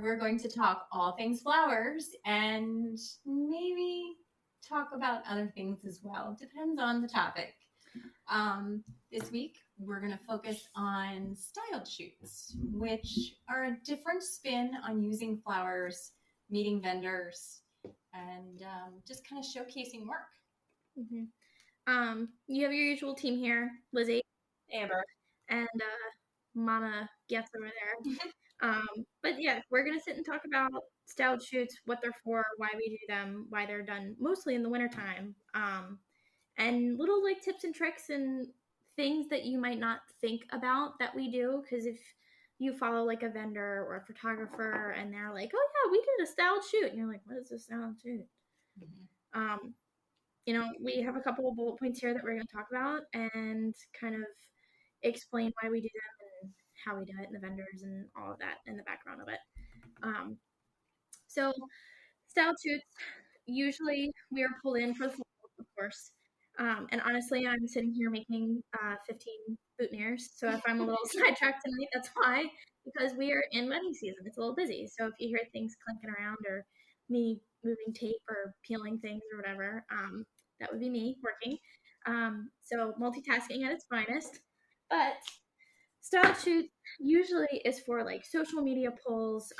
where we're going to talk all things flowers and maybe talk about other things as well. Depends on the topic. This week, we're going to focus on styled shoots, which are a different spin on using flowers, meeting vendors, and just kind of showcasing work. Mm-hmm. You have your usual team here, Lizzie, Amber, and Mama gets over there. But yeah, we're going to sit and talk about styled shoots, what they're for, why we do them, why they're done mostly in the wintertime, and little like tips and tricks and things that you might not think about that we do. Because if you follow like a vendor or a photographer and they're like, oh yeah, we did a styled shoot, and you're like, what is a styled shoot? Mm-hmm. We have a couple of bullet points here that we're going to talk about and kind of explain why we do them and how we do it and the vendors and all of that in the background of it. So styled shoots, usually we are pulled in for the fall, of course. And honestly, I'm sitting here making 15 boutonnieres. So if I'm a little sidetracked tonight, that's why, because we are in wedding season. It's a little busy. So if you hear things clinking around or me moving tape or peeling things or whatever, that would be me working. So multitasking at its finest. But style shoots usually is for like social media pulls,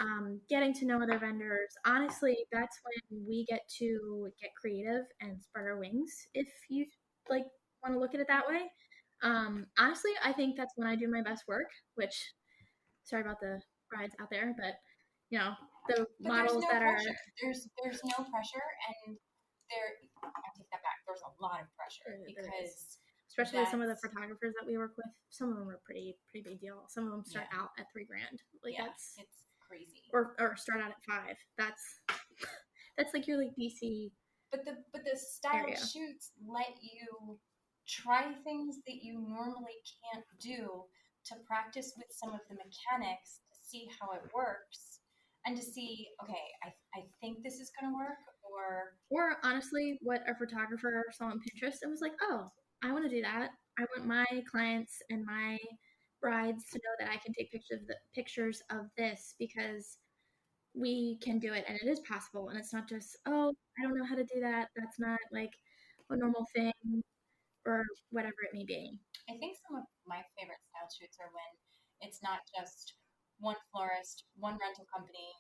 getting to know other vendors. Honestly, that's when we get to get creative and spread our wings, if you like want to look at it that way. Honestly, I think that's when I do my best work, which, sorry about the brides out there, but the models that pressure. There's no pressure, and I take that back. There's a lot of pressure because especially some of the photographers that we work with, some of them are pretty big deal. Some of them start out at $3,000. It's crazy. Or start out at $5,000. That's like your like DC. But the style shoots let you try things that you normally can't do, to practice with some of the mechanics, to see how it works, and to see, okay, I think this is going to work, or honestly, what a photographer saw on Pinterest and was like, oh, I want to do that. I want my clients and my brides to know that I can take pictures of this because we can do it and it is possible. And it's not just, oh, I don't know how to do that. That's not like a normal thing or whatever it may be. I think some of my favorite style shoots are when it's not just one florist, one rental company,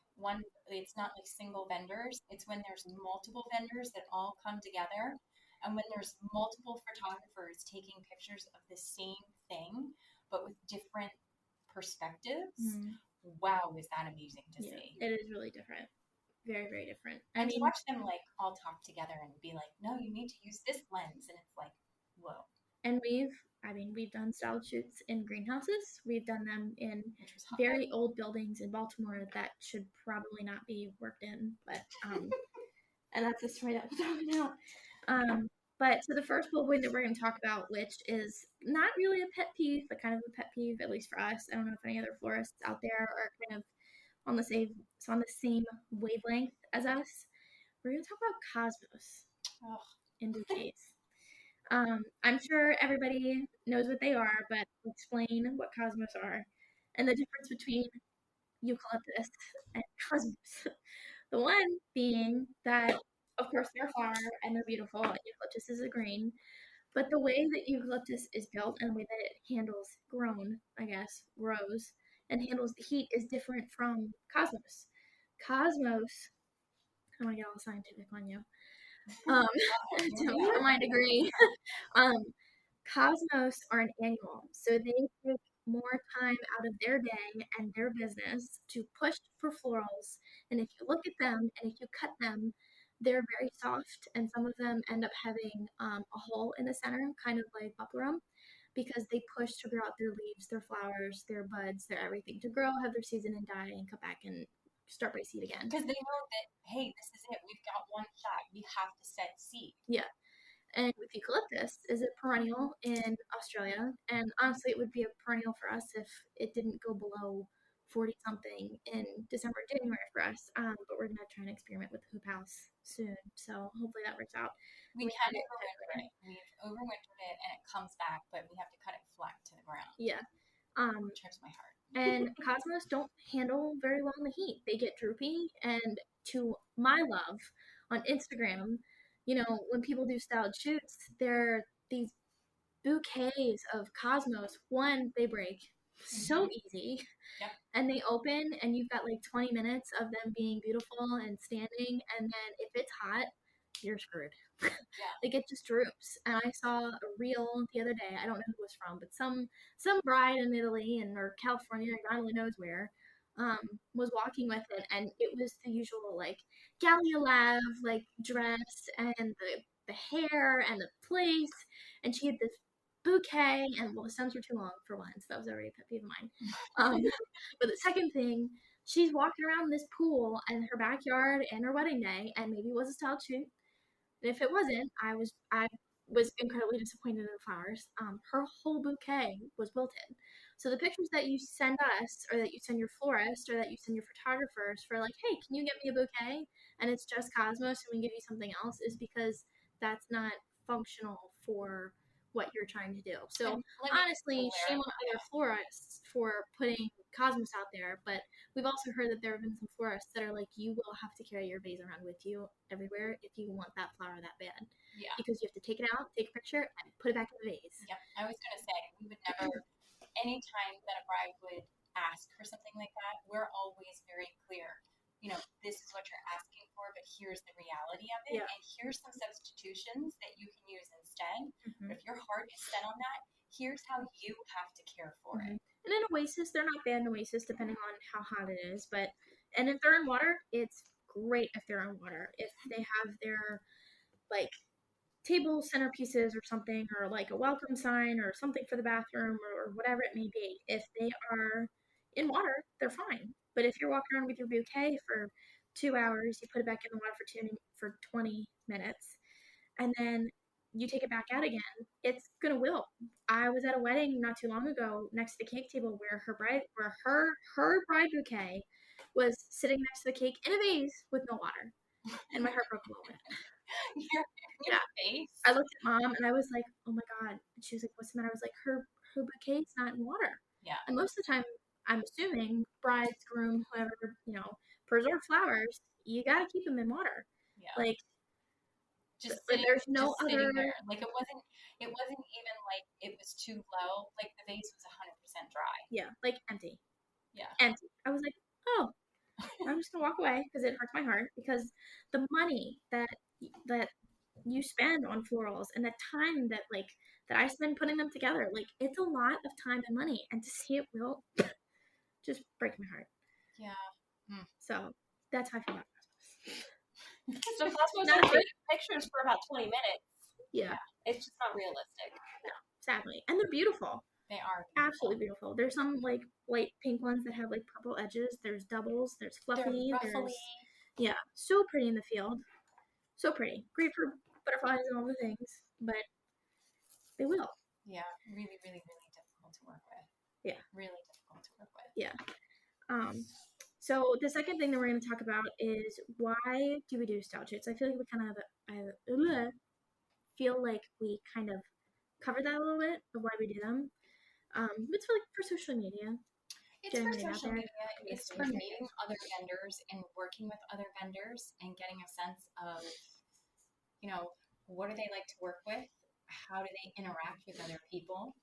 it's not like single vendors. It's when there's multiple vendors that all come together. And when there's multiple photographers taking pictures of the same thing, but with different perspectives, wow, is that amazing to see. It is really different. Very, very different. And to watch them like all talk together and be like, no, you need to use this lens. And it's like, whoa. And we've done style shoots in greenhouses. We've done them in very old buildings in Baltimore that should probably not be worked in, but and that's a story that we'll talk about. But so the first bullet point that we're going to talk about, which is not really a pet peeve, but kind of a pet peeve, at least for us. I don't know if any other florists out there are kind of on the same wavelength as us. We're going to talk about cosmos in bouquets. I'm sure everybody knows what they are, but I'll explain what cosmos are and the difference between eucalyptus and cosmos. The one being that, of course, they're a flower and they're beautiful, and eucalyptus is a green, but the way that eucalyptus is built and the way that it handles grows, and handles the heat is different from cosmos. Cosmos, I want to get all scientific on you. For my degree. Cosmos are an annual, so they take more time out of their day and their business to push for florals. And if you look at them and if you cut them, they're very soft, and some of them end up having a hole in the center, kind of like bubblegum, because they push to grow out their leaves, their flowers, their buds, their everything to grow, have their season and die, and come back and start by seed again. Because they know that, hey, this is it. We've got one shot. We have to set seed. Yeah. And with eucalyptus, is a perennial in Australia. And honestly, it would be a perennial for us if it didn't go below 40-something in December, January for us. But we're going to try and experiment with the hoop house soon. So hopefully that works out. We can overwinter it. We've overwintered it and it comes back, but we have to cut it flat to the ground. Yeah. It trips my heart. And cosmos don't handle very well in the heat. They get droopy, and to my love, on Instagram, when people do styled shoots, they're these bouquets of cosmos. One, they break so easy. Yep. And they open, and you've got like 20 minutes of them being beautiful and standing, and then if it's hot, you're screwed. Yeah. Like it just droops. And I saw a reel the other day. I don't know who it was from, but some bride in Italy or California, God only knows where, was walking with it, and it was the usual like Gallia Lav like dress and the hair and the place, and she had this bouquet, and well, the stems were too long for one, so that was already a pet peeve of mine. But the second thing, she's walking around this pool in her backyard and her wedding day, and maybe it was a style shoot. And if it wasn't, I was incredibly disappointed in the flowers. Her whole bouquet was wilted. So the pictures that you send us, or that you send your florist, or that you send your photographers for like, hey, can you get me a bouquet? And it's just cosmos, and we give you something else, is because that's not functional for what you're trying to do. So honestly, shame on other florists for putting cosmos out there, but we've also heard that there have been some florists that are like, you will have to carry your vase around with you everywhere if you want that flower that bad. Yeah. Because you have to take it out, take a picture, and put it back in the vase. Yep. I was going to say, we would never, anytime that a bride would ask for something like that, we're always very clear. This is what you're asking for, but here's the reality of it. Yeah. And here's some substitutions that you can use instead. Mm-hmm. But if your heart is set on that, here's how you have to care for it. And in Oasis, they're not bad in Oasis, depending on how hot it is. And if they're in water, it's great if they're in water. If they have their, like, table centerpieces or something, or like a welcome sign or something for the bathroom or whatever it may be, if they are in water, they're fine. But if you're walking around with your bouquet for 2 hours, you put it back in the water for 20 minutes, and then you take it back out again, it's gonna wilt. I was at a wedding not too long ago next to the cake table where her bride bouquet was sitting next to the cake in a vase with no water, and my heart broke a little bit. Your face. I looked at Mom and I was like, "Oh my god!" And she was like, "What's the matter?" I was like, "Her bouquet's not in water." Yeah. And most of the time, I'm assuming brides, groom, whoever, preserve flowers, you gotta keep them in water. Yeah. Like, there's no other. There. Like it wasn't even like it was too low. Like the vase was 100% dry. Yeah, like empty. Yeah. Empty. I was like, oh, I'm just gonna walk away because it hurts my heart, because the money that you spend on florals and the time that I spend putting them together, like, it's a lot of time and money, and to see it wilt just breaks my heart. Yeah. So that's how I feel about Cosmos. So Cosmos are great pictures for about 20 minutes. Yeah. It's just not realistic. No, sadly. And they're beautiful. They are beautiful. Absolutely beautiful. There's some like light pink ones that have like purple edges. There's doubles. There's fluffy. They're ruffly. Yeah, so pretty in the field. So pretty. Great for butterflies and all the things, but they will. Yeah, really, really, really difficult to work with. Yeah. Really difficult to work with. Yeah. So the second thing that we're going to talk about is, why do we do style shoots? I feel like we kind of covered that a little bit of why we do them. It's for social media. It's for social media. It's for meeting other vendors and working with other vendors and getting a sense of, what do they like to work with? How do they interact with other people?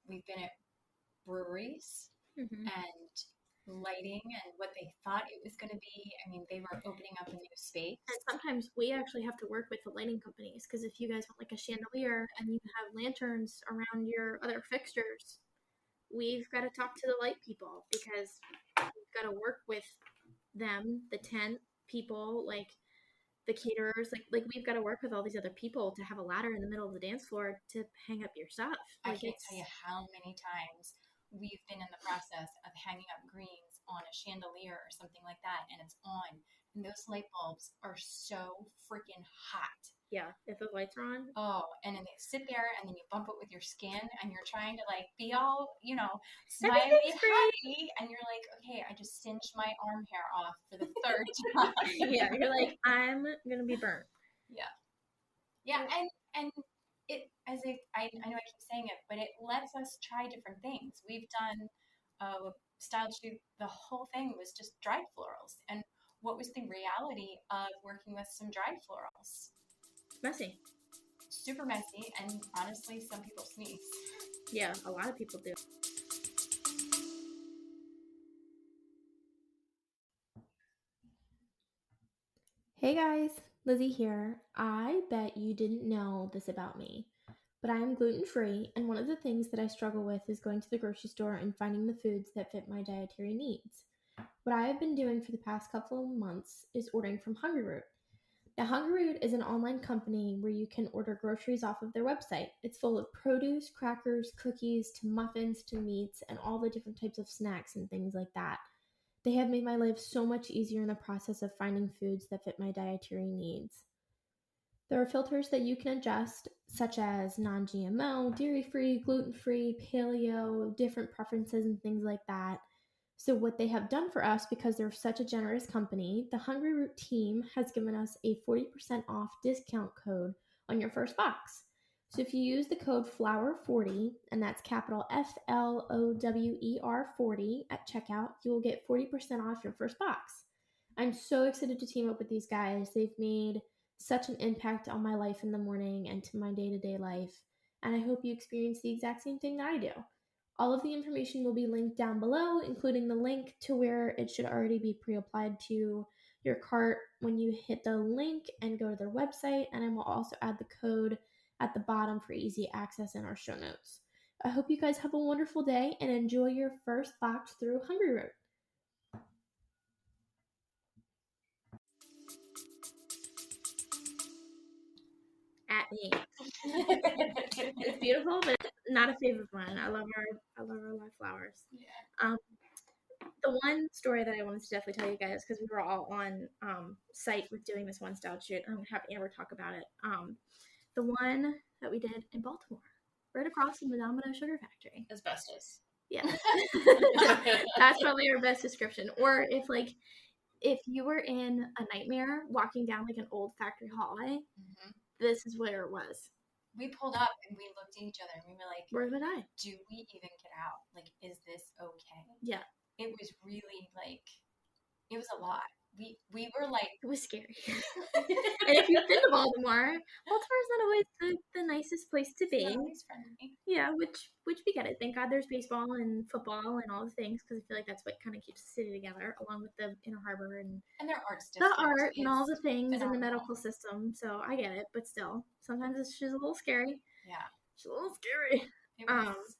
We've been at breweries. Mm-hmm. And lighting and what they thought it was going to be. I mean, they were opening up a new space. And sometimes we actually have to work with the lighting companies, because if you guys want like a chandelier and you have lanterns around your other fixtures, we've got to talk to the light people, because we've got to work with them, the tent people, like the caterers, like we've got to work with all these other people to have a ladder in the middle of the dance floor to hang up your stuff. I can't tell you how many times we've been in the process of hanging up greens on a chandelier or something like that, and it's on, and those light bulbs are so freaking hot. Yeah, if the lights are on. Oh, and then they sit there, and then you bump it with your skin, and you're trying to be all, smiley, happy, and you're like, okay, I just singed my arm hair off for the third time. Yeah, you're like, I'm gonna be burnt. Yeah, and it, I know I keep saying it, but it lets us try different things. We've done a style shoot. The whole thing was just dried florals. And what was the reality of working with some dried florals? Messy. Super messy, and honestly, some people sneeze. Yeah, a lot of people do. Hey guys, Lizzie here. I bet you didn't know this about me, but I am gluten-free, and one of the things that I struggle with is going to the grocery store and finding the foods that fit my dietary needs. What I have been doing for the past couple of months is ordering from Hungry Root. Now, Hungry Root is an online company where you can order groceries off of their website. It's full of produce, crackers, cookies, to muffins, to meats, and all the different types of snacks and things like that. They have made my life so much easier in the process of finding foods that fit my dietary needs. There are filters that you can adjust, such as non-GMO, dairy-free, gluten-free, paleo, different preferences and things like that. So what they have done for us, because they're such a generous company, the Hungry Root team has given us a 40% off discount code on your first box. So if you use the code FLOWER40, and that's capital FLOWER 40 at checkout, you will get 40% off your first box. I'm so excited to team up with these guys. They've made such an impact on my life in the morning and to my day-to-day life, and I hope you experience the exact same thing that I do. All of the information will be linked down below, including the link to where it should already be pre-applied to your cart when you hit the link and go to their website, and I will also add the code at the bottom for easy access in our show notes. I hope you guys have a wonderful day and enjoy your first box through Hungry Root. At me. It's beautiful, but not a favorite one. I love our live flowers. Yeah. The one story that I wanted to definitely tell you guys, because we were all on site with doing this one style shoot. I'm gonna have Amber talk about it. The one that we did in Baltimore, right across from the Domino Sugar Factory. Asbestos. Yeah. That's probably our best description. Or if you were in a nightmare walking down like an old factory hallway, this is where it was. We pulled up and we looked at each other and we were like, where would I? Do we even get out? Like, is this okay? Yeah. It was really it was a lot. We were like, it was scary. And if you've been to Baltimore's not always the nicest place to be. Not always friendly. Yeah, which we get it. Thank God there's baseball and football and all the things, because I feel like that's what kind of keeps the city together, along with the Inner Harbor and their arts the art and all the things phenomenal. in the medical system. So I get it, but still, sometimes it's just a little scary. Yeah, it's a little scary. It was.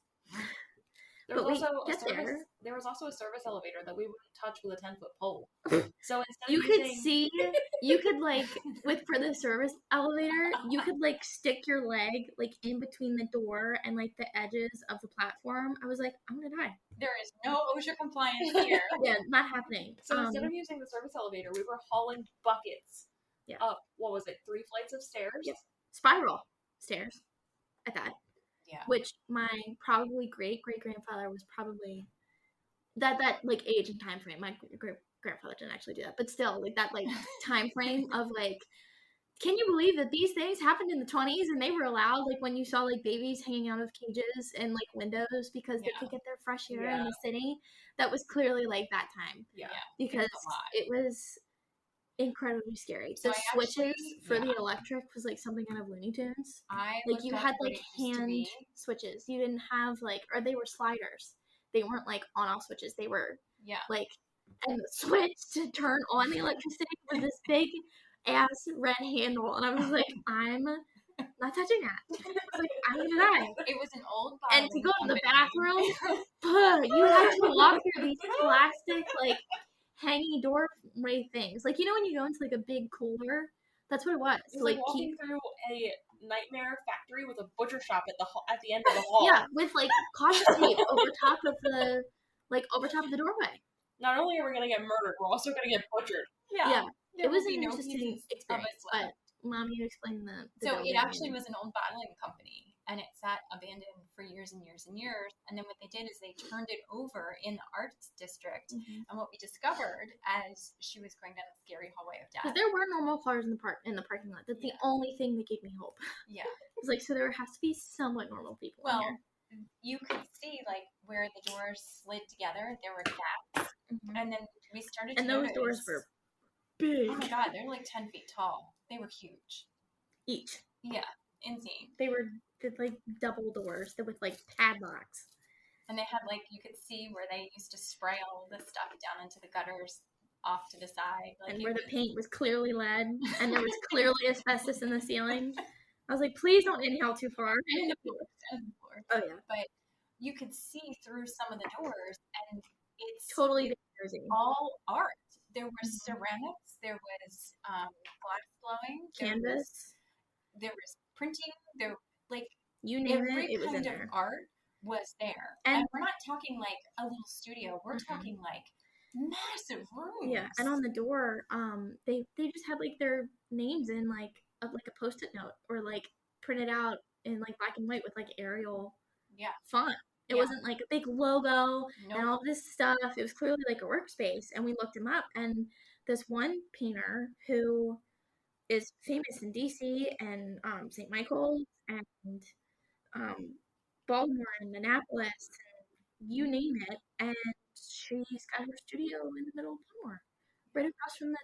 There was also a service elevator that we wouldn't touch with a 10-foot pole. So instead you could for the service elevator, you could stick your leg in between the door and the edges of the platform. I was like, I'm gonna die. There is no OSHA compliance here. Yeah, not happening. So instead of using the service elevator, we were hauling buckets up, 3 flights of stairs? Yep. Spiral stairs at that. Yeah. Which my probably great-great-grandfather was probably that age and time frame. My great-grandfather didn't actually do that, but still that time frame of can you believe that these things happened in the 20s and they were allowed, when you saw babies hanging out of cages and windows because they could get their fresh air in the city? That was clearly that time. Yeah. Because it was incredibly scary. So the switches for the electric was something out of Looney Tunes. You had hand switches. You didn't have or they were sliders. They weren't on-off switches. They were and the switch to turn on the electricity was this big ass red handle, and I was like, I'm not touching that. I was I'm gonna die. It was an old and to go to the bathroom, you had to walk through these plastic hanging doorway things. When you go into a big cooler, that's what it was. It was walking through a nightmare factory with a butcher shop at the end of the hall. Yeah, with caution tape over top of the doorway. Not only are we gonna get murdered, we're also gonna get butchered. Yeah. It was an interesting experience. But Mom, you explain the So it actually was an old bottling company and it sat abandoned for years and years and years. And then what they did is they turned it over in the arts district. And what we discovered as she was going down the scary hallway of death, because there were normal cars in the parking lot. That's the only thing that gave me hope. Yeah, it's like, so there has to be somewhat normal people. Well, in here. You could see like where the doors slid together. There were gaps, and then we started. And to those notice, doors were big. Oh my god, they're like 10 feet tall. They were huge. Each. Yeah, insane. They were like double doors with like padlocks. And they had like, you could see where they used to spray all the stuff down into the gutters off to the side. Like, and where the paint was clearly lead and there was clearly asbestos in the ceiling. I was like, please don't inhale too far. And the floor. Oh yeah. But you could see through some of the doors, and it's totally all art. There was ceramics, there was glass blowing, canvas, there was printing, there like you name every it was kind in of there. art was there. And we're not talking like a little studio. We're talking like massive rooms. Yeah, and on the door, they just had like their names in like a Post-it note, or like printed out in like black and white with like Arial font. It wasn't like a big logo and all this stuff. It was clearly like a workspace. And we looked him up, and this one painter who is famous in DC and St. Michael's and Baltimore and Minneapolis, and you name it. And she's got her studio in the middle of Baltimore, right across from the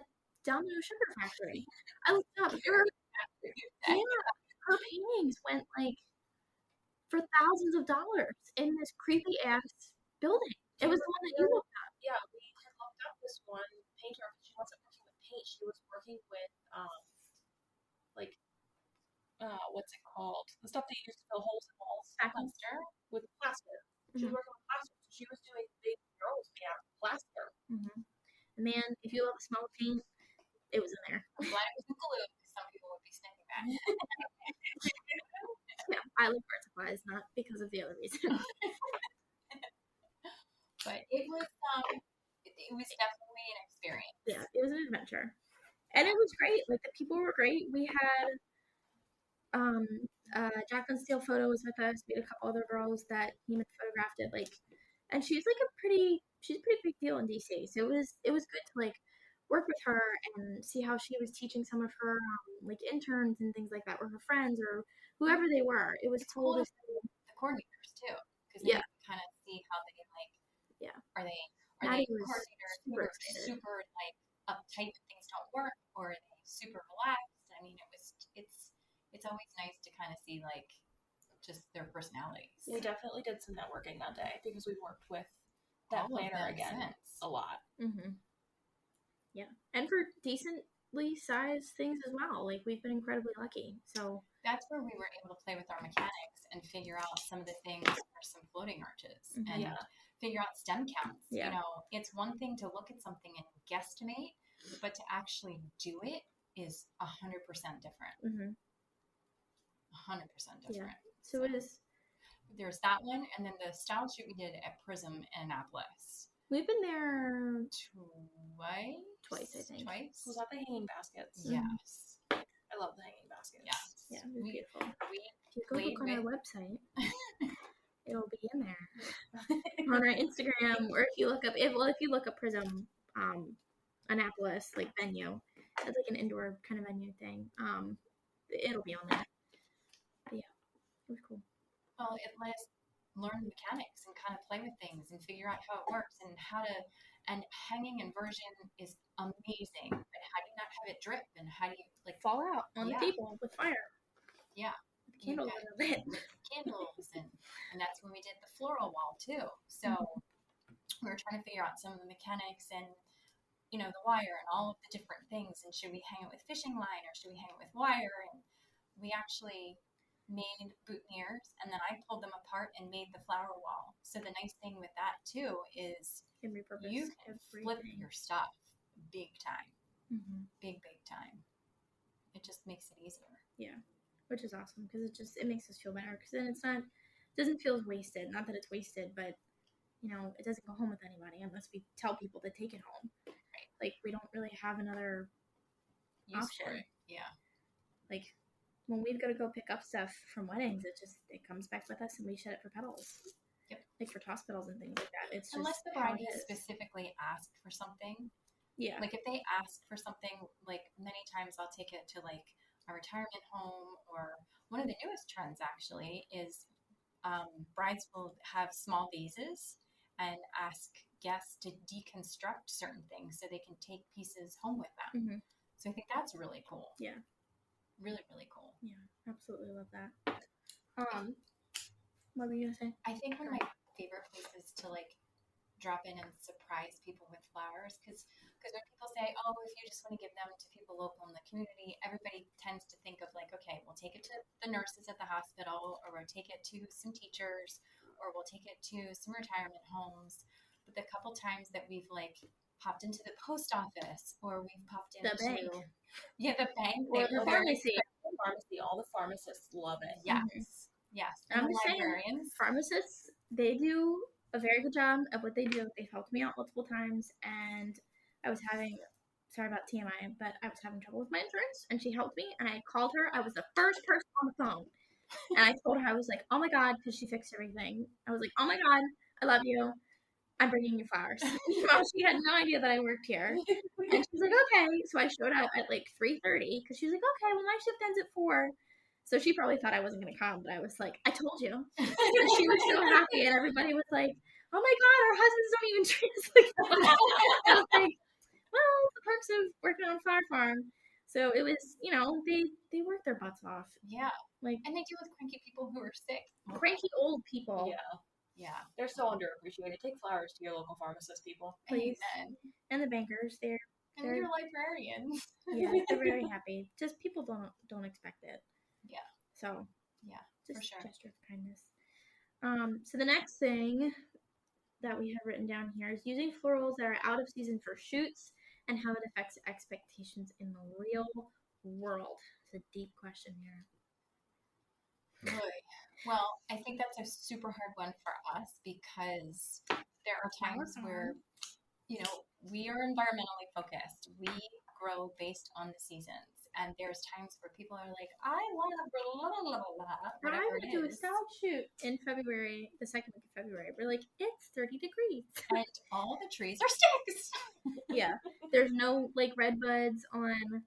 Domino Sugar Factory. I looked up her paintings went like for thousands of dollars in this creepy ass building. It was the one that you looked up. Yeah, we had looked up this one painter. She wasn't working with paint. She was working with what's it called? The stuff that you use to fill holes in walls. Plaster. With plaster. She was working with plaster. So she was doing big murals made out of plaster. Man, if you love the smell of paint, it was in there. I'm glad it wasn't glue, because some people would be sniffing that. Yeah, I love art supplies, not because of the other reason. But it was definitely an experience. Yeah, it was an adventure. And it was great. Like, the people were great. We had Jacqueline Steele Photo was with us. We had a couple other girls that came and photographed it. Like, and she's a pretty big deal in DC. So it was good to like work with her and see how she was teaching some of her like interns and things like that, or her friends or whoever they were. It was cool to see the coordinators too, because you kind of see how they like. Yeah. Are they coordinators who are super like uptight when things don't work, or are they super relaxed? I mean, it's always nice to kind of see like just their personalities. We definitely did some networking that day because we worked with that planner again a lot. Yeah, and for decently sized things as well. Like, we've been incredibly lucky. So that's where we were able to play with our mechanics and figure out some of the things for some floating arches and figure out stem counts. You know, it's one thing to look at something and guesstimate, but to actually do it is 100% different. 100% different. Yeah. So it is. There's that one, and then the style shoot we did at Prism in Annapolis. We've been there twice, I think. Twice. Was that the hanging baskets? Yes. I love the hanging baskets. Yes. Yeah, it was beautiful. If you go look on our website, it'll be in there. On our Instagram, or if you look up Prism Annapolis like venue, it's like an indoor kind of venue thing. It'll be on there. But yeah, it was cool. Well, it let us learn mechanics and kind of play with things and figure out how it works and and hanging inversion is amazing, but how do you not have it drip, and how do you like fall out on the table with fire? Yeah. Candles are lit. Candles, and that's when we did the floral wall too. So we were trying to figure out some of the mechanics and the wire and all of the different things, and should we hang it with fishing line or should we hang it with wire? And we actually made boutonnieres, and then I pulled them apart and made the flower wall. So the nice thing with that too is you can flip your stuff big time. Big time. It just makes it easier. Yeah, which is awesome, because it makes us feel better, because then it doesn't feel wasted. Not that it's wasted, but it doesn't go home with anybody unless we tell people to take it home. Right. Like, we don't really have another option. Yeah. Like, when we've got to go pick up stuff from weddings, it comes back with us and we shed it for petals. Yep. Like for hospitals and things like that. It's unless just the bride has specifically asked for something. Yeah. Like if they ask for something, like many times I'll take it to like a retirement home, or one of the newest trends actually is brides will have small vases and ask guests to deconstruct certain things so they can take pieces home with them. Mm-hmm. So I think that's really cool. Yeah. Really, really cool. Yeah, absolutely love that. What were you gonna say? I think one of my favorite places to like drop in and surprise people with flowers, because when people say, oh, if you just want to give them to people local in the community, everybody tends to think of like, okay, we'll take it to the nurses at the hospital, or we'll take it to some teachers, or we'll take it to some retirement homes. But the couple times that we've like popped into the post office, or we've popped into the bank, the bank, or the pharmacy. All the pharmacists love it. Yes, yes. And I'm just saying, pharmacists, they do a very good job of what they do. They've helped me out multiple times, and I was having, sorry about TMI, but I was having trouble with my insurance, and she helped me, and I called her. I was the first person on the phone, and I told her, I was like, oh my God, because she fixed everything. I was like, oh my God, I love you. I'm bringing you flowers. She had no idea that I worked here. And she was like, okay. So I showed up at like 3:30 because she was like, okay, well, my shift ends at 4. So she probably thought I wasn't going to come, but I was like, I told you. And she was so happy, and everybody was like, oh my God, our husbands don't even treat us like that. I was like, well, the perks of working on a flower farm. So it was, they work their butts off. Yeah. And they deal with cranky people who are sick. Cranky old people. Yeah. Yeah. They're so underappreciated. Take flowers to your local pharmacist, people. Please. Amen. And the bankers, they're your librarians. Yeah, they're very happy. Just people don't expect it. Yeah. So yeah, just for sure. Gesture of kindness. So the next thing that we have written down here is using florals that are out of season for shoots and how it affects expectations in the real world. It's a deep question here. Really? Well, I think that's a super hard one for us because there are times where, we are environmentally focused. We grow based on the seasons. And there's times where people are like, I love blah, blah, blah, blah, whatever it is. I went to a style shoot in February, the second week of February. We're like, it's 30 degrees. And all the trees are sticks. Yeah. There's no like red buds on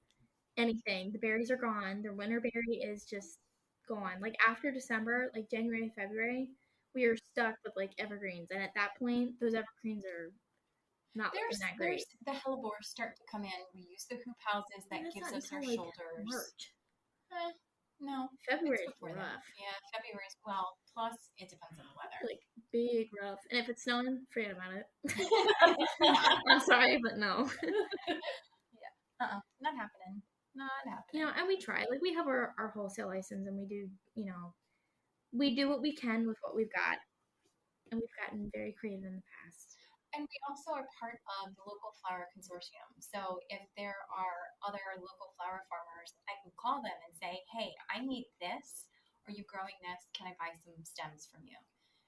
anything. The berries are gone. The winter berry is just gone. Like after December, like January, February, we are stuck with like evergreens. And at that point, those evergreens are not looking that great. The hellebores start to come in. We use the hoop houses that gives us our shoulders. March. No. February is rough. Yeah, February is plus it depends on the weather. Like big rough. And if it's snowing, forget about it. I'm sorry, but no. Yeah. Not happening. Not happening. And we try. Like we have our wholesale license, and we do, we do what we can with what we've got. And we've gotten very creative in the past. And we also are part of the local flower consortium. So if there are other local flower farmers, I can call them and say, hey, I need this. Are you growing this? Can I buy some stems from you?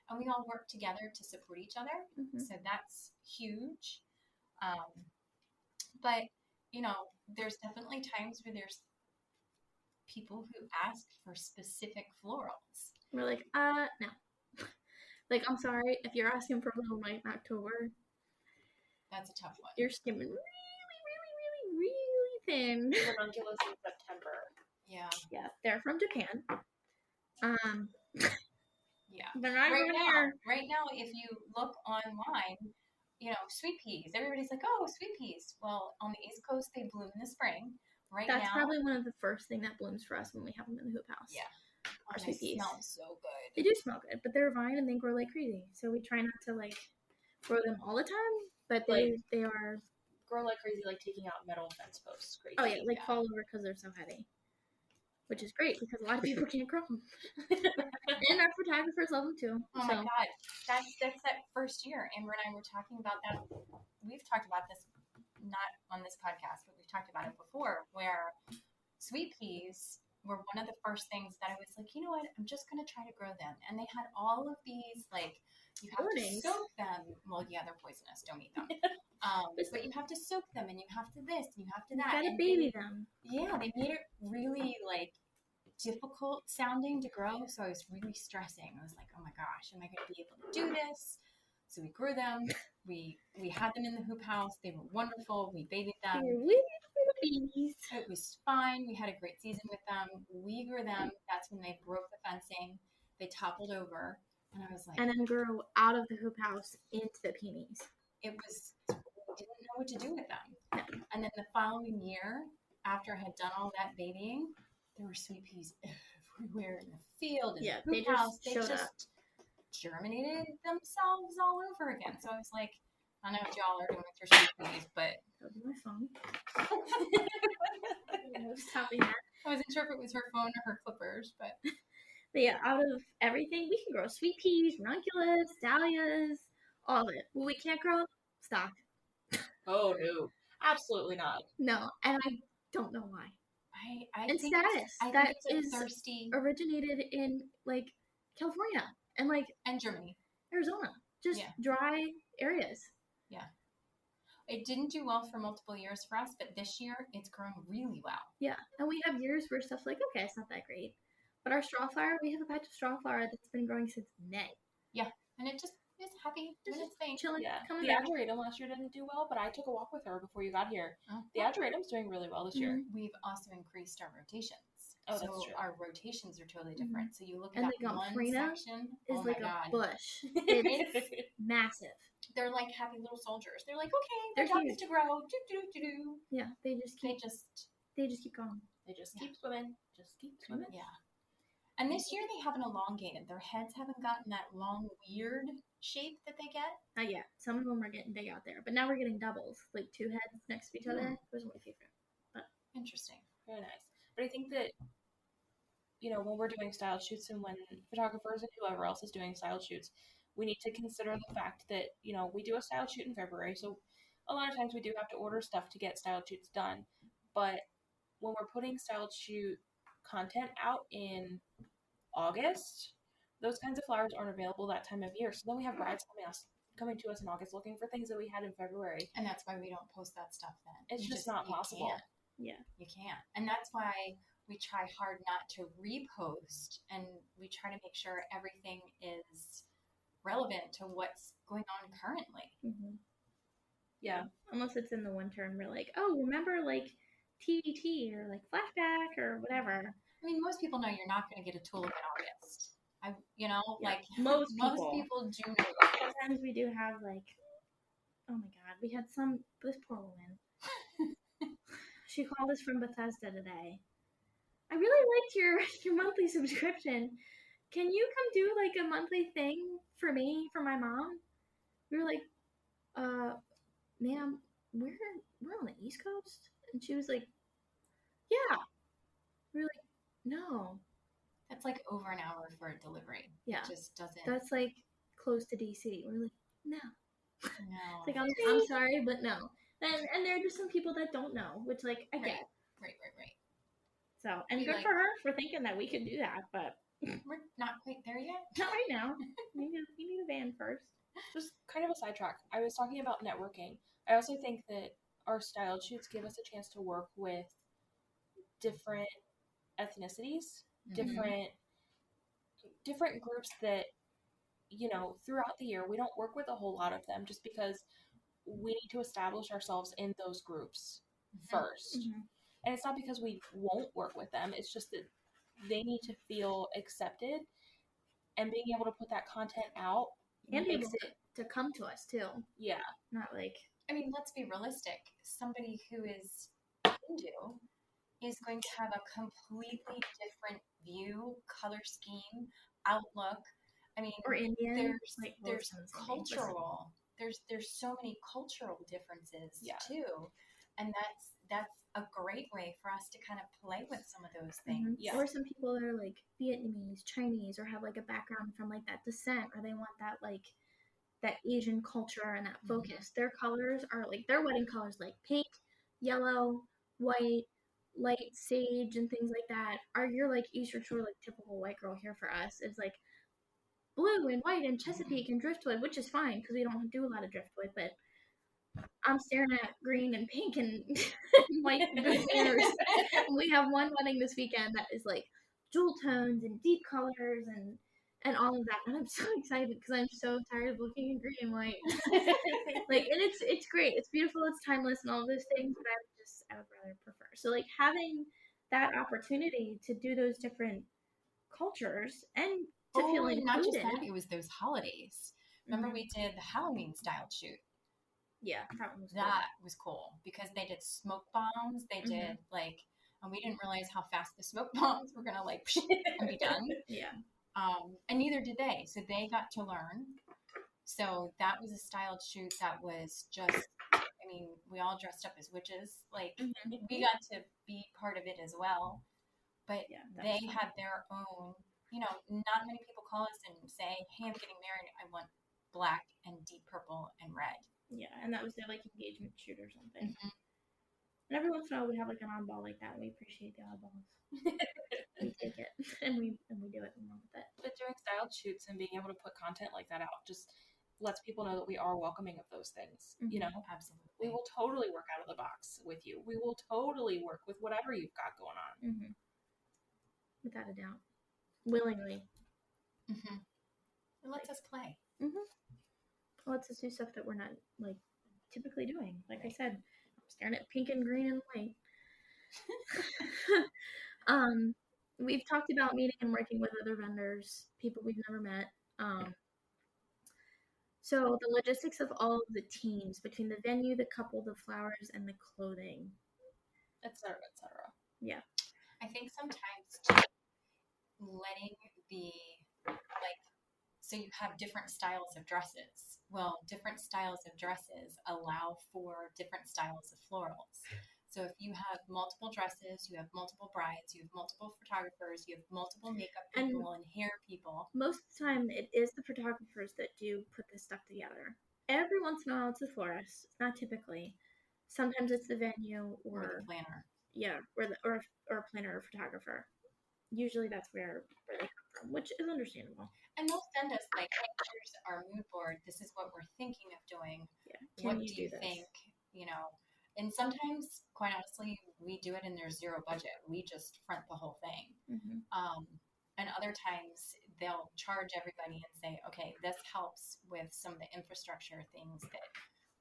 And we all work together to support each other. Mm-hmm. So that's huge. But, there's definitely times where there's people who ask for specific florals. We're like, no. Like, I'm sorry, if you're asking for Little Night in October, that's a tough one. You're skimming really, really, really, really thin. Ranunculus in September. Yeah. Yeah, they're from Japan. Yeah. They're not right now, if you look online, sweet peas. Everybody's like, oh, sweet peas. Well, on the East Coast, they bloom in the spring. That's probably one of the first thing that blooms for us when we have them in the hoop house. Yeah. Our sweet peas. They smell so good. They do smell good, but they're a vine and they grow like crazy. So we try not to grow them all the time, but they are grow like crazy, like taking out metal fence posts. Crazy. Oh yeah, fall over because they're so heavy, which is great because a lot of people can't grow them, and our photographers love them too. Oh my God, that's that first year. Amber and I were talking about that. We've talked about this, not on this podcast, but we've talked about it before, where sweet peas were one of the first things that I was like, you know what, I'm just going to try to grow them. And they had all of these, you have to soak them. Well, yeah, they're poisonous. Don't eat them. But you have to soak them, and you have to this, and you have to that. You got to baby them. Yeah, they made it really, difficult sounding to grow, so I was really stressing. I was like, oh my gosh, am I going to be able to do this? So we grew them. We had them in the hoop house. They were wonderful. We babied them. They were little babies. It was fine. We had a great season with them. We grew them. That's when they broke the fencing. They toppled over. And I was like... And then grew out of the hoop house into the peonies. We didn't know what to do with them. Yeah. And then the following year, after I had done all that babying, there were sweet peas everywhere in the field, in the hoop house. They just germinated themselves all over again. So I was like, I don't know what y'all are doing with your sweet peas, but... That was my phone. I was tapping that. I wasn't sure if it was her phone or her clippers, but... But yeah, out of everything, we can grow sweet peas, ranunculus, dahlias, all of it. What we can't grow, stock. Oh, no. Absolutely not. No, and I don't know why. I and think status. That is thirsty. Originated in, like, California and, like... And Germany. Arizona. Just dry areas. Yeah. It didn't do well for multiple years for us, but this year, it's grown really well. Yeah, and we have years where stuff's like, okay, it's not that great. But our straw flower, we have a patch of straw flower that's been growing since May. Yeah, and it just is happy with its thing. Chilling. Yeah. The ageratum last year didn't do well, but I took a walk with her before you got here. Oh. The ageratum's doing really well this year. We've also increased our rotations. Oh, that's true. Our rotations are totally different. So you look at and that one section, is like a bush. It's massive. They're like happy little soldiers. They're like, okay, they're job is to grow. Do. Yeah, they just keep going. They just keep swimming. Just keep swimming. Yeah. And this year they haven't elongated. Their heads haven't gotten that long, weird shape that they get. Not yet. Some of them are getting big out there. But now we're getting doubles. Like 2 heads next to each other. Those are my favorite. But interesting. Very nice. But I think that, you know, when we're doing style shoots and when photographers and whoever else is doing style shoots, we need to consider the fact that, you know, we do a style shoot in February. So a lot of times we do have to order stuff to get style shoots done. But when we're putting style shoot content out in August, those kinds of flowers aren't available that time of year. So then we have brides coming to us in August looking for things that we had in February. And that's why we don't post that stuff then. It's just not possible. Can't. Yeah. You can't. And that's why we try hard not to repost, and we try to make sure everything is relevant to what's going on currently. Mm-hmm. Yeah. Unless it's in the winter and we're like, oh, remember like TBT or like flashback or whatever. I mean, most people know you're not going to get a tulip in August. Most people do know that. Sometimes we do have like, oh my God, we had this poor woman. She called us from Bethesda today. I really liked your monthly subscription. Can you come do like a monthly thing for me, for my mom? We were like, ma'am, we're on the East Coast? And she was like, yeah. We were like, no. That's like over an hour for a delivery. Yeah. It just doesn't. That's like close to DC. We're like, no. No. It's like, I'm sorry, but no. And there are just some people that don't know, which like I get. Right. So, and good for her for thinking that we could do that, but we're not quite there yet. Not right now. We need a van first. Just kind of a sidetrack. I was talking about networking. I also think that our style shoots give us a chance to work with different ethnicities, different groups that, you know, throughout the year, we don't work with a whole lot of them just because we need to establish ourselves in those groups first. And it's not because we won't work with them. It's just that they need to feel accepted, and being able to put that content out and be able to come to us too. Yeah. Not like, I mean, let's be realistic. Somebody who is Hindu is going to have a completely different view, color scheme, outlook. I mean, or Indian. There's cultural. There's so many cultural differences too, and that's a great way for us to kind of play with some of those things. Or some people that are like Vietnamese, Chinese, or have like a background from like that descent, or they want that like that Asian culture and that focus. Their colors are like their wedding colors, like pink, yellow, white, light sage, and things like that. Your like Eastern Shore, like typical white girl here for us is like blue and white and Chesapeake and driftwood, which is fine because we don't do a lot of driftwood, but I'm staring at green and pink and white banners. We have one wedding this weekend that is like jewel tones and deep colors and all of that. And I'm so excited because I'm so tired of looking in green and white. And it's great. It's beautiful. It's timeless and all of those things. But I would rather prefer. So having that opportunity to do those different cultures and to feel included. Not just that, it was those holidays. Remember we did the Halloween style shoot. Yeah, that was cool because they did smoke bombs. They did and we didn't realize how fast the smoke bombs were gonna and be done. Yeah. And neither did they. So they got to learn. So that was a styled shoot that was just, we all dressed up as witches. We got to be part of it as well. But they had their own, not many people call us and say, hey, I'm getting married. I want black and deep purple and red. Yeah, and that was their engagement shoot or something. Mm-hmm. And every once in a while we have an oddball like that. And we appreciate the oddballs. We take it and we do it and run with it. But doing styled shoots and being able to put content like that out just lets people know that we are welcoming of those things. Mm-hmm. Absolutely. We will totally work out of the box with you. We will totally work with whatever you've got going on. Mm-hmm. Without a doubt. Willingly. Mm-hmm. It lets us play. Mm-hmm. It lets us do stuff that we're not typically doing. Like I said, I'm staring at pink and green and white. We've talked about meeting and working with other vendors, people we've never met. So the logistics of all of the teams between the venue, the couple, the flowers, and the clothing, etc., etc. Yeah. I think sometimes letting so you have different styles of dresses. Well, different styles of dresses allow for different styles of florals. So if you have multiple dresses, you have multiple brides, you have multiple photographers, you have multiple makeup people and hair people. Most of the time, it is the photographers that do put this stuff together. Every once in a while, it's the florist. Not typically. Sometimes it's the venue or the planner. Yeah, or a planner or photographer. Usually that's where they come from, which is understandable. And they'll send us hey, here's our mood board. This is what we're thinking of doing. Yeah. What do you think? And sometimes, quite honestly, we do it and there's zero budget. We just front the whole thing. Mm-hmm. And other times they'll charge everybody and say, okay, this helps with some of the infrastructure things that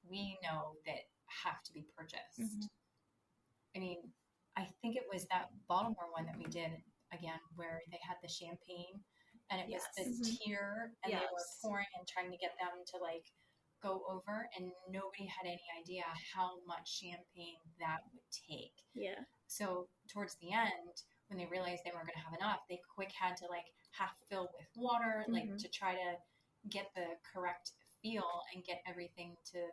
we know that have to be purchased. Mm-hmm. I think it was that Baltimore one that we did again, where they had the champagne and it was this tier and they were pouring and trying to get them to go over, and nobody had any idea how much champagne that would take. Yeah. So towards the end, when they realized they weren't going to have enough, they quick had to half fill with water, to try to get the correct feel and get everything to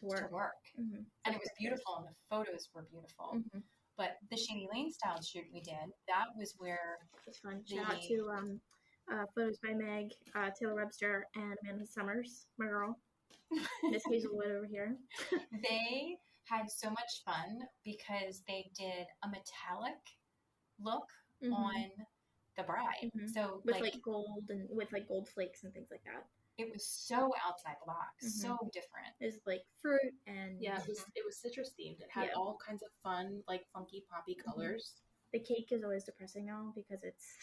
work. Mm-hmm. And it was beautiful, and the photos were beautiful. Mm-hmm. But the Shady Lane style shoot we did, that was where it was fun. Shout out to photos by Meg, Taylor Webster, and Amanda Summers, my girl. Miss Hazelwood over here. They had so much fun because they did a metallic look on the bride. Mm-hmm. So with gold and with gold flakes and things like that. It was so outside the box, so different. It was fruit and it was citrus themed. It had all kinds of fun, funky poppy colors. The cake is always depressing now because it's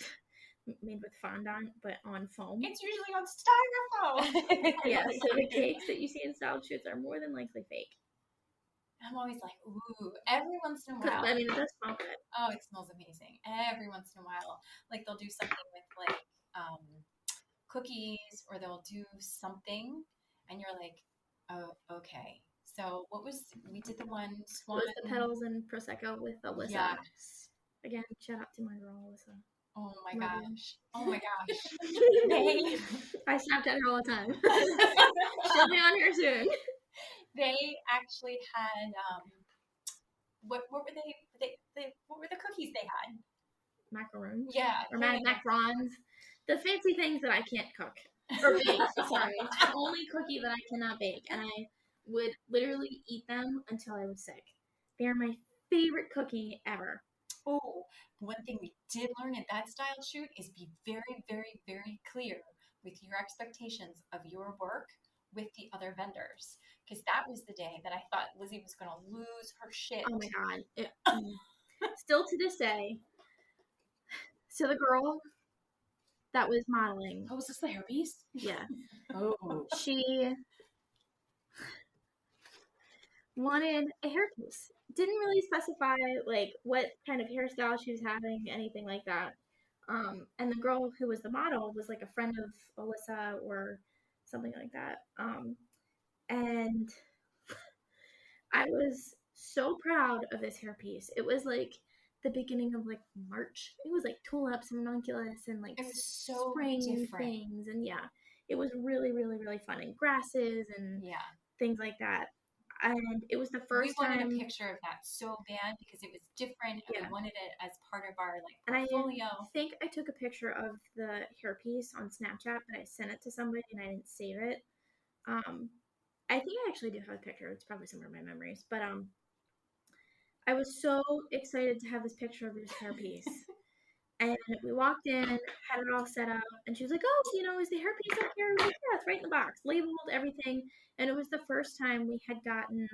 made with fondant, but on foam. It's usually on styrofoam. Yeah, so the cakes that you see in styled shoots are more than likely fake. I'm always ooh, every once in a while. It does smell good. Oh, it smells amazing. Every once in a while. They'll do something with, cookies, or they'll do something, and you're oh, okay. So we did the one Swan. It was the petals and Prosecco with Alyssa. Yes. Again, shout out to my girl, Alyssa. Oh my gosh. Oh my gosh. I snapped at her all the time. She'll be on here soon. They actually had, what were what were the cookies they had? Macaroons. Yeah. Or macarons. The fancy things that I can't cook. Or bake, sorry. It's the only cookie that I cannot bake. And I would literally eat them until I was sick. They are my favorite cookie ever. Oh, one thing we did learn in that style shoot is be very, very, very clear with your expectations of your work with the other vendors. Because that was the day that I thought Lizzie was going to lose her shit. Oh my God. Still to this day. So the girl that was modeling. Oh, was this the hairpiece? Yeah. Oh. She wanted a hairpiece. Didn't really specify like what kind of hairstyle she was having, anything like that. And the girl who was the model was like a friend of Alyssa or something like that. And I was so proud of this hairpiece. It was like the beginning of like March. It was like tulips and ranunculus and like It was so spring different. things, and yeah, it was really, really, really fun, and grasses and things like that. And it was the first time. We wanted a picture of that so bad because it was different, and we wanted it as part of our like portfolio. And I think I took a picture of the hairpiece on Snapchat, but I sent it to somebody and I didn't save it. I think I actually do have a picture. It's probably somewhere in my memories, but I was so excited to have this picture of this hairpiece. And we walked in, had it all set up, and she was like, "Oh, you know, is the hairpiece up here?" I was like, "Yeah, it's right in the box, labeled, everything." And it was the first time we had gotten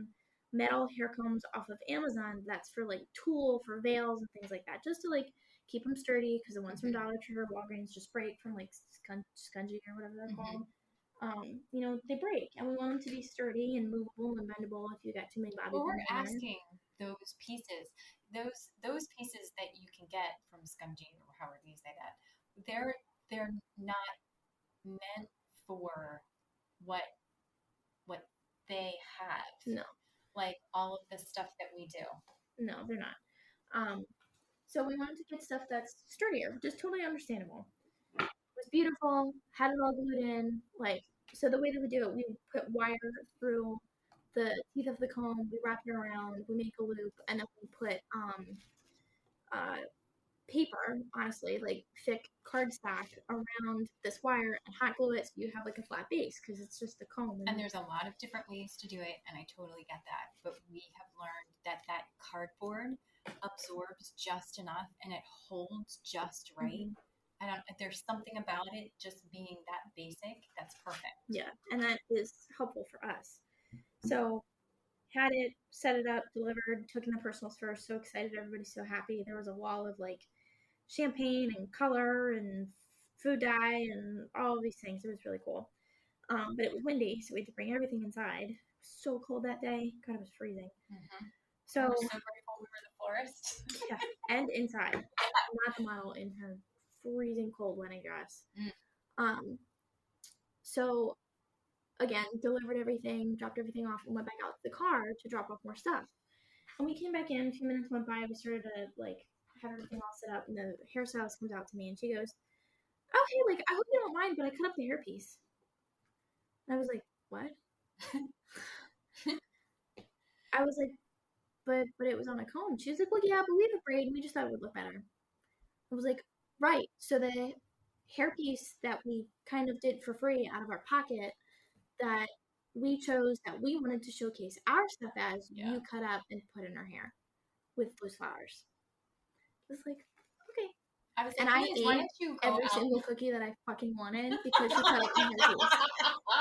metal hair combs off of Amazon that's for like tulle, for veils and things like that, just to like keep them sturdy, because the ones from Dollar Tree or Walgreens just break from like scungy or whatever they're called. You know, they break, and we want them to be sturdy and movable and bendable if you got too many bobby pins. Well, we're asking those pieces, those pieces that you can get from Scungy or however you say that, they're not meant for what they have. No. Like all of the stuff that we do. No, they're not. So we wanted to get stuff that's sturdier, just totally understandable. It was beautiful, had it all glued in, like, so the way that we do it, we put wire through the teeth of the comb, we wrap it around, we make a loop, and then we put paper, honestly, like thick cardstock around this wire and hot glue it so you have like a flat base, because it's just a comb. And there's a lot of different ways to do it, and I totally get that. But we have learned that cardboard absorbs just enough and it holds just right. There's something about it just being that basic that's perfect. Yeah, and that is helpful for us. So had it, set it up, delivered, took in the personals first. So excited, everybody's so happy. There was a wall of like champagne and color and food dye and all of these things. It was really cool. But it was windy, so we had to bring everything inside. It was so cold that day. God, it was freezing. So we're so grateful we were the florist. Yeah, and inside, not the model in her freezing cold wedding dress. So again, delivered everything, dropped everything off, and went back out to the car to drop off more stuff. And we came back in, a few minutes went by, we started to like have everything all set up, and the hairstylist comes out to me and she goes, "Okay, like, I hope you don't mind, but I cut up the hairpiece." And I was like, "What?" I was like, but it was on a comb. She was like, "Well, yeah, but we have a braid and we just thought it would look better." I was like, "Right." So the hairpiece that we kind of did for free out of our pocket, that we chose, that we wanted to showcase our stuff as, you cut up and put in her hair with those flowers. It was like, okay. I was like, and I ate every single cookie that I fucking wanted because she cut up my hairpiece.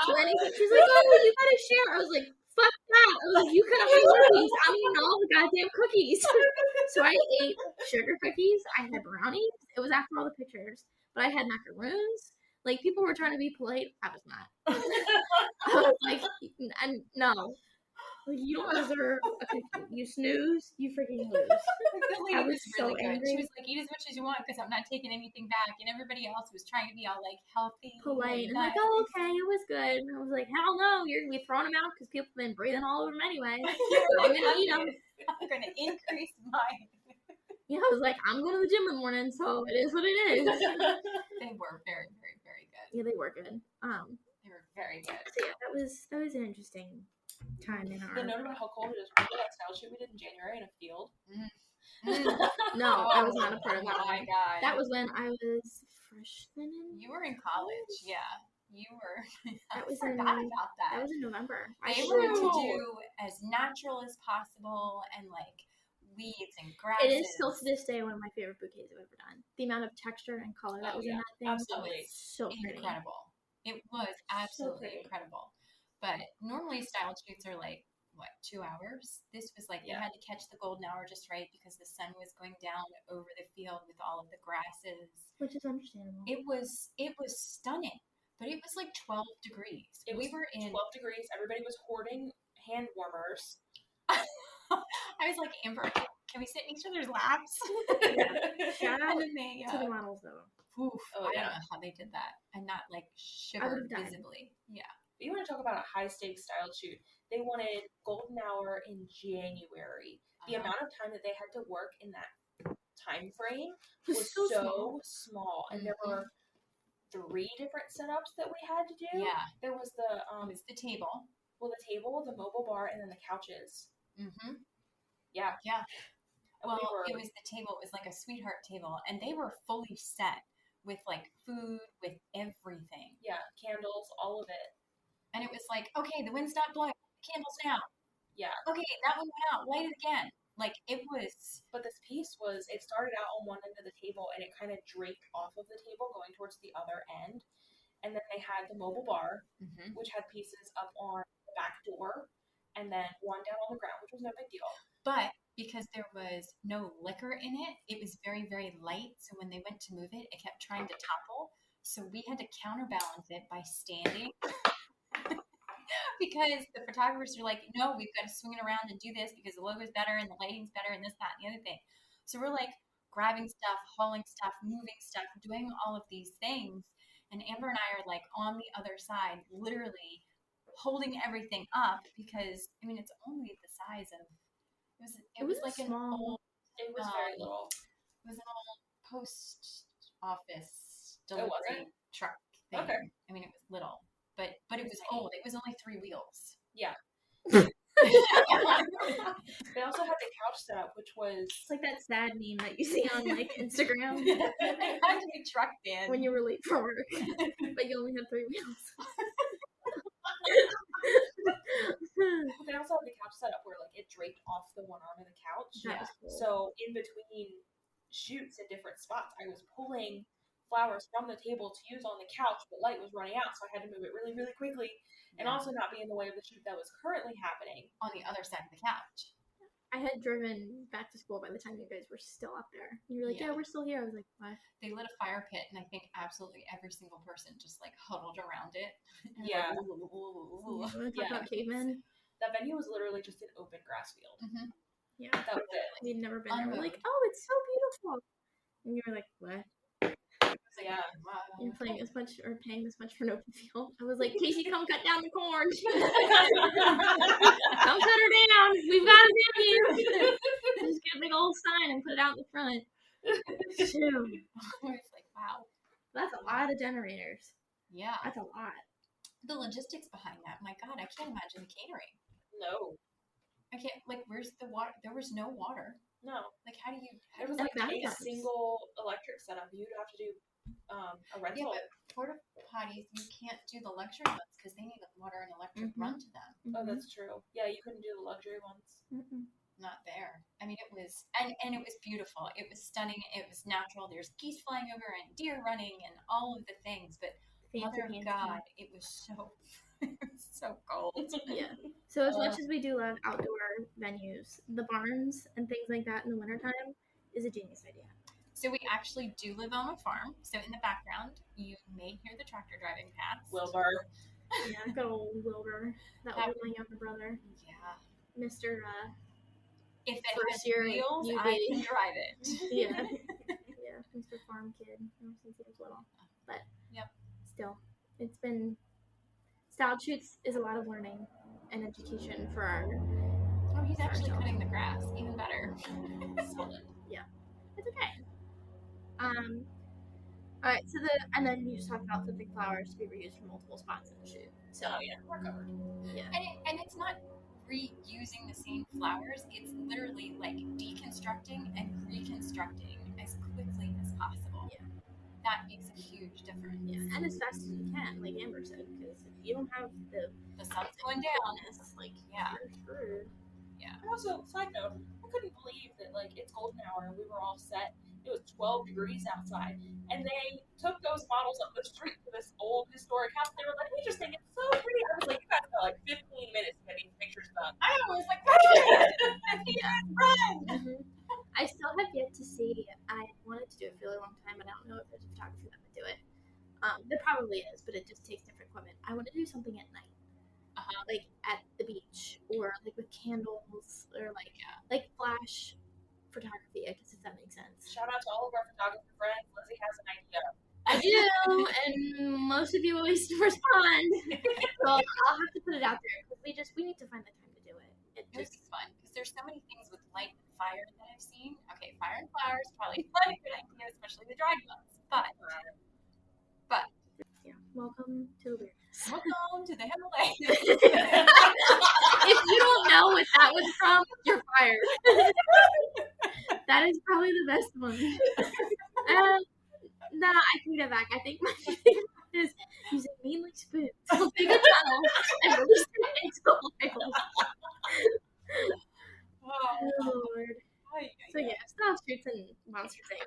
So anything, she's like, "Oh, you gotta share." I was like, "Fuck that." I was like, "You cut up my hairpiece, I'm eating all the goddamn cookies." So I ate sugar cookies, I had brownies. It was after all the pictures, but I had macaroons. Like, people were trying to be polite. I was not. I was like, no. Like, you don't deserve a cookie. You snooze, you freaking lose. I was so really angry. She was like, "Eat as much as you want because I'm not taking anything back." And everybody else was trying to be all like healthy, polite, and like, "Oh, okay, it was good." And I was like, "Hell no, you're gonna be throwing them out because people have been breathing all over them anyway. So I'm gonna eat them. I'm gonna increase mine." Yeah, I was like, "I'm going to the gym in the morning, so it is what it is." They were very, very, very good. Yeah, they were good. They were very good. So yeah, that was an interesting time in our. The note about how cold it is. Remember that style shoot we did in January in a field? No, I was not a part of that. Oh my god! That was when I was freshman. You were in college, yeah. You were. That was forgot about that. That was in November. I wanted to do as natural as possible and like weeds and grasses. It is still to this day one of my favorite bouquets I've ever done. The amount of texture and color that was in that thing was so pretty. Incredible. It was absolutely incredible. But normally style shoots are like what, 2 hours. This was like, they Yeah. had to catch the golden hour just right because the sun was going down over the field with all of the grasses. Which is understandable. It was stunning, but it was like 12 degrees. We were in 12 degrees. Everybody was hoarding hand warmers. I was like, Amber, can we sit in each other's laps? Shout out to the models though. Oof, I don't know how they did that and not like shiver visibly. Yeah. But you want to talk about a high stakes style shoot? They wanted golden hour in January. The amount of time that they had to work in that time frame was so small. And there were 3 different setups that we had to do. Yeah. There was the it was the table. Well, the table, the mobile bar, and then the couches. Mm-hmm. Yeah. Yeah. Well, it was the table. It was like a sweetheart table, and they were fully set with like food, with everything. Yeah, candles, all of it. And it was like, okay, the wind's not blowing. Candles now. Yeah. Okay, that one went out. Light it again. Like it was. But this piece was, it started out on one end of the table and it kind of draped off of the table going towards the other end. And then they had the mobile bar, which had pieces up on the back door, and then one down on the ground, which was no big deal. But because there was no liquor in it, it was very, very light. So when they went to move it, it kept trying to topple. So we had to counterbalance it by standing. Because the photographers are like, no, we've got to swing it around and do this because the logo's better and the lighting's better and this, that, and the other thing. So we're like grabbing stuff, hauling stuff, moving stuff, doing all of these things. And Amber and I are like on the other side, literally holding everything up because, I mean, it's only the size of, it was like small. An old, it was very little. It was an old post office delivery truck thing. Okay. I mean, it was little. But it was old. It was only 3 wheels. Yeah. They also had the couch setup, which was... It's like that sad meme that you see on, like, Instagram. It had to be trucked in. When you were late for work. But you only had 3 wheels. They also had the couch setup where, like, it draped off the one arm of the couch. That was cool. So, in between shoots at different spots, I was pulling flowers from the table to use on the couch, but light was running out, so I had to move it really, really quickly, and also not be in the way of the shoot that was currently happening on the other side of the couch. I had driven back to school by the time you guys were still up there. You were like, yeah, we're still here. I was like, what? They lit a fire pit, and I think absolutely every single person just like huddled around it. Yeah. You want to talk about cavemen? That venue was literally just an open grass field. Mm-hmm. Yeah. That was it. We'd never been there. We're like, oh, it's so beautiful. And you were like, what? Yeah. Wow. You're paying this much for an open field. I was like, Casey, come cut down the corn. Come cut her down. We've got a venue. Just get a big old sign and put it out in the front. It's like, wow. That's a lot of generators. Yeah. That's a lot. The logistics behind that. My God, I can't imagine the catering. No. I can't, like, where's the water? There was no water. No. Like, how do you... There was like a single electric setup. You'd have to do a rental. Yeah, but porta potties, you can't do the luxury ones because they need water and electric run to them. Oh, that's true. Yeah, you couldn't do the luxury ones. Not there. I mean, it was, and it was beautiful. It was stunning. It was natural. There's geese flying over and deer running and all of the things. But mother of God, it was so cold. Yeah. So as much as we do love outdoor venues, the barns and things like that in the wintertime is a genius idea. So we actually do live on a farm. So in the background, you may hear the tractor driving past. Wilbur. Yeah, good old Wilbur. That was my younger brother. Yeah. Mr. If it has wheels, I can drive it. Yeah. Yeah, Mr. Farm Kid ever since he was little. But still, it's been... Style shoots is a lot of learning and education for our... Oh, he's actually cutting the grass. Even better. Yeah. It's okay. Alright, so and then you just talked about flipping flowers to be reused from multiple spots in the shoot. So we're covered. Yeah. And it's not reusing the same flowers. It's literally like deconstructing and reconstructing as quickly as possible. Yeah. That makes a huge difference. Yeah, and as fast as you can, like Amber said, because if you don't have the sun's going down, it's like you're screwed. Yeah. And also, side note, I couldn't believe that like it's golden hour and we were all set. It was 12 degrees outside, and they took those models up the street to this old historic house. They were like, "We just think it's so pretty." I was like, "You guys got like 15 minutes to get these pictures done." I there probably is, but it just takes different equipment. I want to do something at night, like at the beach, or like with candles, or like flash photography. I guess if that makes sense. Shout out to all of our photographer friends. Lizzie has an idea. I do, and most of you always respond. So I'll have to put it out there because we need to find the time to do it. It just is fun because there's so many things with light and fire that I've seen. Okay, fire and flowers probably not a good idea, especially the dried ones. But yeah, welcome to awareness. Welcome to the Himalayas. If you don't know what that was from, you're fired. That is probably the best one. Nah, I take that back. I think my favorite is using mainly spoons to dig a tunnel and release it into the wild. Oh, Lord. So yeah, style shoots and monster things.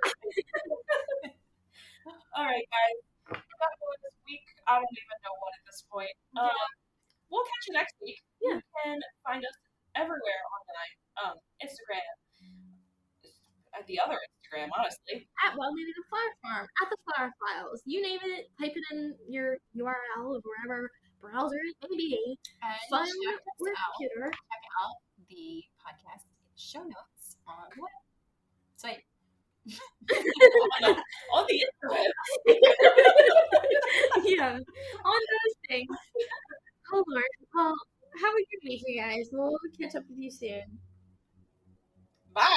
All right, guys. About for this week, I don't even know what at this point. We'll catch you next week. Yeah. You can find us everywhere online. Instagram. The other Instagram, honestly. Maybe the Flower Farm, at the Flower Files. You name it, type it in your URL of wherever browser it may be. Fun with computer. Check out the podcast show notes on what site? On the internet. Yeah, on those things. Oh Lord. Well, have a good week, you guys. We'll catch up with you soon. Bye.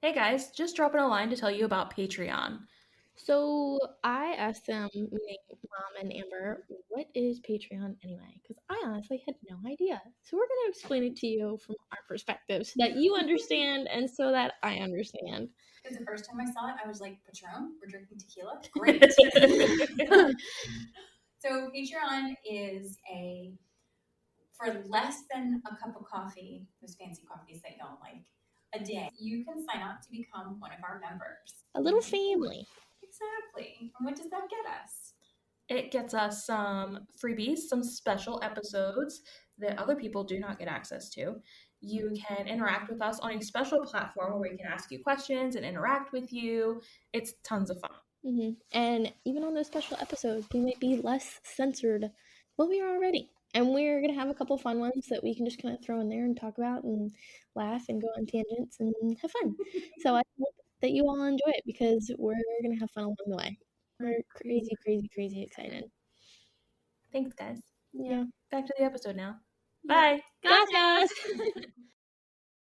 Hey guys, just dropping a line to tell you about Patreon. So I asked them, meaning Mom and Amber, what is Patreon anyway? Because I honestly had no idea. So we're going to explain it to you from our perspective so that you understand and so that I understand. Because the first time I saw it, I was like, Patron? We're drinking tequila? Great. So Patreon is for less than a cup of coffee, those fancy coffees that y'all like, a day, you can sign up to become one of our members. A little family. Exactly. And what does that get us? It gets us some freebies, some special episodes that other people do not get access to. You can interact with us on a special platform where we can ask you questions and interact with you. It's tons of fun. Mm-hmm. And even on those special episodes, we might be less censored than we are already. And we're going to have a couple fun ones that we can just kind of throw in there and talk about and laugh and go on tangents and have fun. So I hope that you all enjoy it because we're going to have fun along the way. We're crazy, crazy, crazy excited. Thanks, guys. Yeah. Back to the episode now. Bye. Gracias.